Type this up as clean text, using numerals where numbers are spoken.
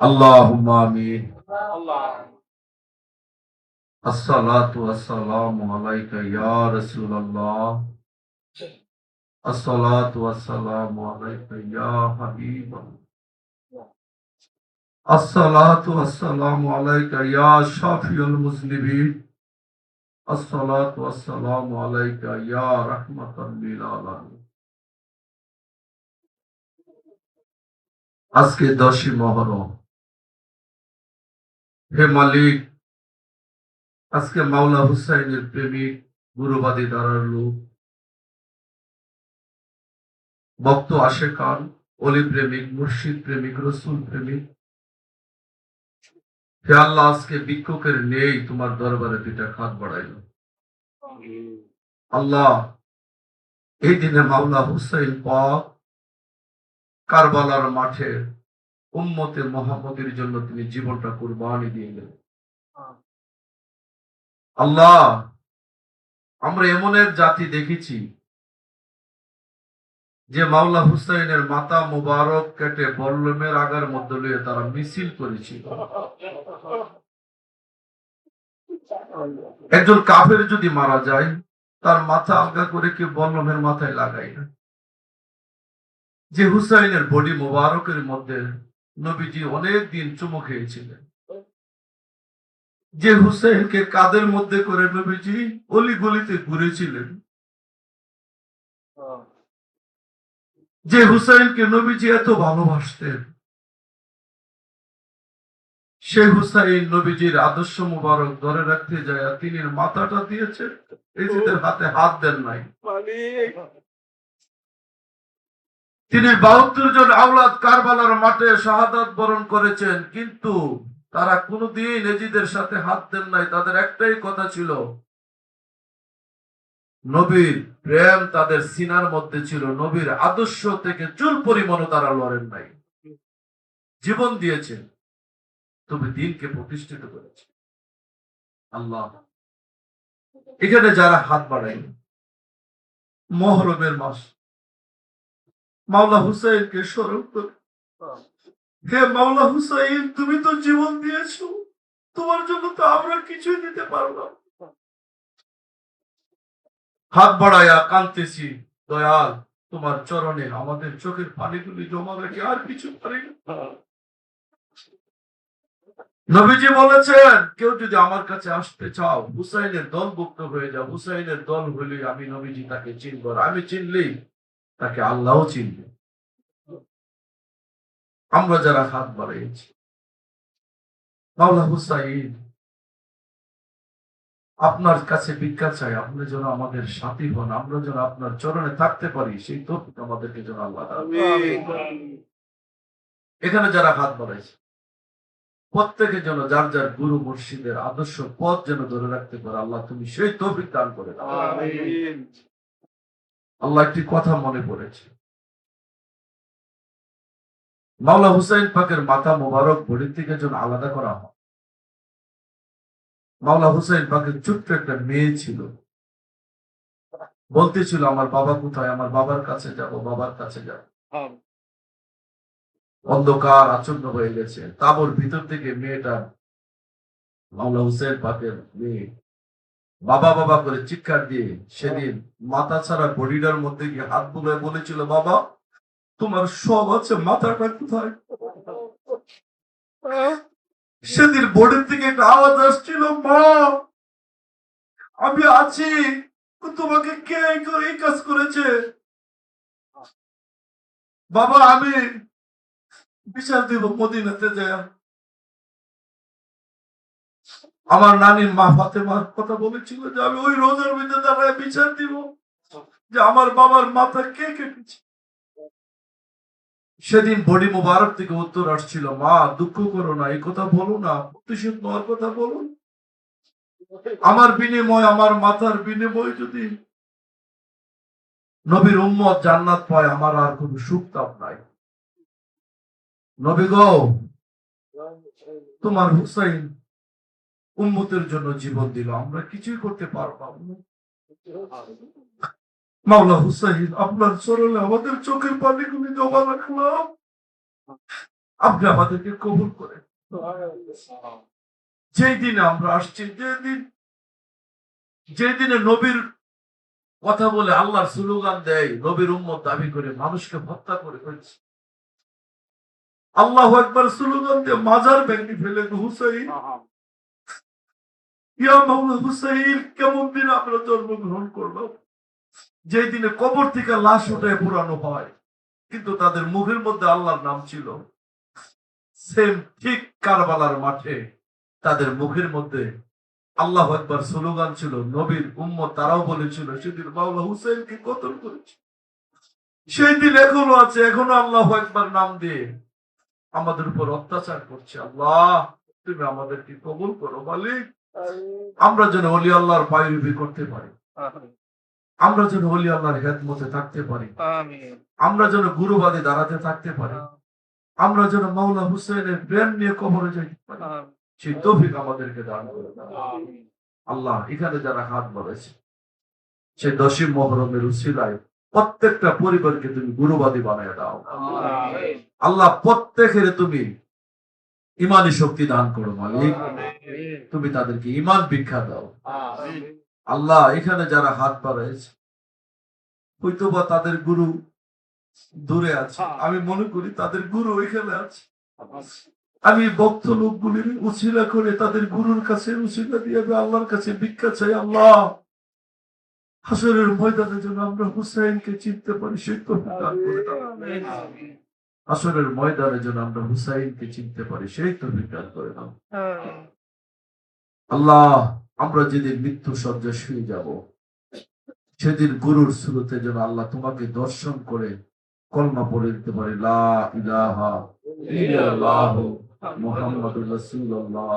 আল্লাহুম্মা আমিন। আসসালাতু ওয়াসসালামু আলাইকা ইয়া রাসূলুল্লাহ। আসসালাতু ওয়াসসালামু আলাইকা ইয়া হাবিবাল্লাহ। আসসালাতু ওয়াসসালামু আলাইকা ইয়া শাফিউল মুজনিবিন। আসসালাতু ওয়াসসালামু আলাইকা ইয়া রাহমাতাল লিল আলামিন। আজকে 10ই মুহররম। হে মালিক, আজকে মাওলা হুসাইনের প্রেমিক, গুরুবাদী দ্বারার লোক, ভক্ত আশেকান, অলি প্রেমিক, মুর্শিদ প্রেমিক, রসুল প্রেমিক, হে আল্লাহ, আজকে ভিক্ষুকের নেই তোমার দরবারে দুইটা খাত বাড়াইল। আল্লাহ, এই দিনে মাওলা হুসাইন পাক কারবালার মাঠে উম্মতে মুহাম্মদের জন্য তিনি জীবনটা কুরবানি দিয়ে গেলেন। আল্লাহ, আমরা এমন এক জাতি দেখেছি যে মাওলা হুসাইনের মাথা মুবারক কেটে বল্লমের আগার মধ্যে লইয়ে তারা মিছিল করেছিল। একজন কাফের যদি মারা যায়, তার মাথা আলগা করে কেউ বল্লমের মাথায় লাগায় না। যে হুসাইনের বডি মুবারকের মধ্যে নবীজি অনেক দিন চুমু খেয়েছিলেন, যে হুসাইনকে কাদের মধ্যে করে নবীজি অলিগলিতে ঘুরেছিলেন, যে হুসাইনকে নবীজি এত ভালোবাসতেন, সে হুসাইন নবীজির আদর্শ মুবারক ধরে রাখতে যায় তিনি মাথাটা দিয়েছেন, নিজেদের হাতে হাত দেন নাই। তিনি 72 জন আওলাদ কারবালার মাঠে শাহাদাত বরণ করেছেন, কিন্তু তারা কোনদিন নিজেদের সাথে হাত দেন নাই। তাদের একটাই কথা ছিল, নবীর প্রেম তাদের সিনার মধ্যে ছিল, নবীর আদর্শ থেকে চুল পরিমাণও তারা লড়েন নাই। জীবন দিয়েছেন, তবে দিনকে প্রতিষ্ঠিত করেছে। আল্লাহ, এখানে যারা হাত বাড়ায়, মুহররমের মাস, মাওলা হুসাইনকে স্মরণ করে, হে মাওলা হুসাইন, তুমি তো জীবন দিয়েছো, তোমার জন্য তো আমরা কিছুই দিতে পারবো না। হাত বাড়াইয়া কাঁদতেছি, দয়াল, তোমার চরণে আমাদের চোখের পানিগুলি জমা রেখে আর কিছু পারি না। নবীজি বলেছেন, কেউ যদি আমার কাছে আসতে চাও, হুসাইনের দলভুক্ত হয়ে যাও। হুসাইনের দল হইলে আমি নবীজি তাকে চিনব, আমি চিনলেই তাকে আল্লাহও চিনবে। আমরা যারা হাত বাড়িয়েছি, মাওলা হুসাইন, আপনার কাছে ভিক্ষা চাই, আপনি যেন আমাদের সাথী হন, আমরা যেন আপনার চরণে থাকতে পারি, সেই তৌফিক আমাদেরকে যেন আল্লাহ দান করেন। এখানে যারা হাত বাড়াইছে, প্রত্যেকে যেন যার যার গুরু মুর্শিদের আদর্শ পথ যেন ধরে রাখতে পারে। আল্লাহ, তুমি সেই তৌফিক দান করে দাও। আল্লাহ, একটি কথা মনে পড়েছে, মাওলা হুসাইন পাকের মাথা মোবারক বডির থেকে যেন আলাদা করা হয়। মাওলা হুসাইন পাকের ছোট্ট একটা মেয়ে ছিল, বলতেছিল, আমার বাবা কোথায়, আমার বাবার কাছে যাব, বাবার কাছে যাব। অন্ধকার আচ্ছন্ন হয়ে গেছে, তাবর ভিতর থেকে মেয়েটা, মাওলা হুসাইন পাকের মেয়ে, বাবা বাবা করে চিৎকার দিয়ে সেদিন মাথা ছাড়া বডিটার মধ্যে গিয়ে হাত বুলে বলেছিল, বাবা, তোমার সব আছে, মাথাটা কোথায়? সেদিন বডির থেকে একটা আওয়াজ আসছিল, মা, আমি আছি, তোমাকে কে এই কাজ করেছে? বাবা, আমি বিচার দিব মদিনাতে যায়। আমার নানির মা ফাতেমার কথা বলেছিল যে আমি ওই রোজার মধ্যে দাঁড়ায় বিচার দিব যে আমার বাবার মাথা কে কেটেছে। সেদিন বডি মুবারক থেকে উত্তর আসছিল, মা, দুঃখ করো না, এই কথা বলো না, প্রতিশোধ নেওয়ার কথা বলুন। আমার বিনিময়, আমার মাথার বিনিময় যদি নবীর উম্মত জান্নাত পায়, আমার আর কোনো সুখ তাপ নাই। নবী গো, তোমার হুসাইন উম্মতের জন্য জীবন দিল, আমরা কিছুই করতে পারবো না। মাওলা হুসাইন, আপনার চরণে আমাদের চোখের পানিগুলি জমা রাখলাম। আপনি আমাদেরকে কবুল করেন। যেই দিনে আমরা আসছি, যেদিনে নবীর কথা বলে আল্লাহর স্লোগান দেয়, নবীর উম্মত দাবি করে মানুষকে হত্যা করে ফেলছে, আল্লাহু আকবার স্লোগান দিয়ে মাজার ভেঙে ফেলে হুসাইন, ইয়া মাওলা হুসাইন, কেমন দিন আমরা জন্মগ্রহণ করলাম, যেই দিনে কবর থেকে লাশ উঠে পুরানো হয়, কিন্তু তাদের মুখের মধ্যে আল্লাহর নাম ছিল। সেম ঠিক কারবালার মাঠে তাদের মুখের মধ্যে আল্লাহু আকবার স্লোগান ছিল। নবীর উম্মত তারাও বলেছিল সেদিন মাওলা হুসাইনকে কতল করেছে। সেই দিন এখনো আছে, এখনো আল্লাহু আকবার নাম দিয়ে আমাদের উপর অত্যাচার করছে। আল্লাহ, তুমি আমাদেরকে কবুল করো মালিক। আমরা যেন ওলি আল্লাহর পায়রবি করতে পারি, আমরা যেন ওলি আল্লাহর খেদমতে থাকতে পারি, আমরা যেন গুরুবাদী দাঁড়াতে থাকতে পারি, আমরা যেন মাওলা হুসাইনের প্রেম নিয়ে কবরে যাইতে পারি, সেই তৌফিক আমাদেরকে দান করে দাও আল্লাহ। এখানে যারা হাত বাড়াইছে, সেই 10ই মুহররমের উসিলায় প্রত্যেকটা পরিবারকে তুমি গুরুবাদী বানিয়ে দাও আল্লাহ। প্রত্যেকের তুমি ইমানি শক্তি দান করো মালিক, তুমি তাদেরকে ইমান ভিক্ষা দাও আল্লাহ। এখানে যারা হাত বাড়াইছে, হয়তোবা তাদের গুরু দূরে আছে, আমি মনে করি তাদের গুরু এখানে আছে। আমি ভক্ত লোকগুলির উছিলা করে তাদের গুরুর কাছে উছিলা দিয়ে আমি আল্লাহর কাছে ভিক্ষা চাই। আল্লাহ, হাসরের ময়দানে যেন আমরা হুসাইনকে চিনতে পারি, সেই তৌফিক দান করে দাও। হাসরের ময়দানে যেন আমরা হুসাইনকে চিনতে পারি, সেই তৌফিক দান করে দাও আল্লাহ। আমরা যেদিন মৃত্যু শয্যায় শুয়ে যাব, সেদিন গুরুর সুরতে যেন আল্লাহ তোমাকে দর্শন করে কলমা পড়ে দিতে পারি, লা ইলাহা ইল্লাল্লাহু মুহাম্মাদুর রাসূলুল্লাহ।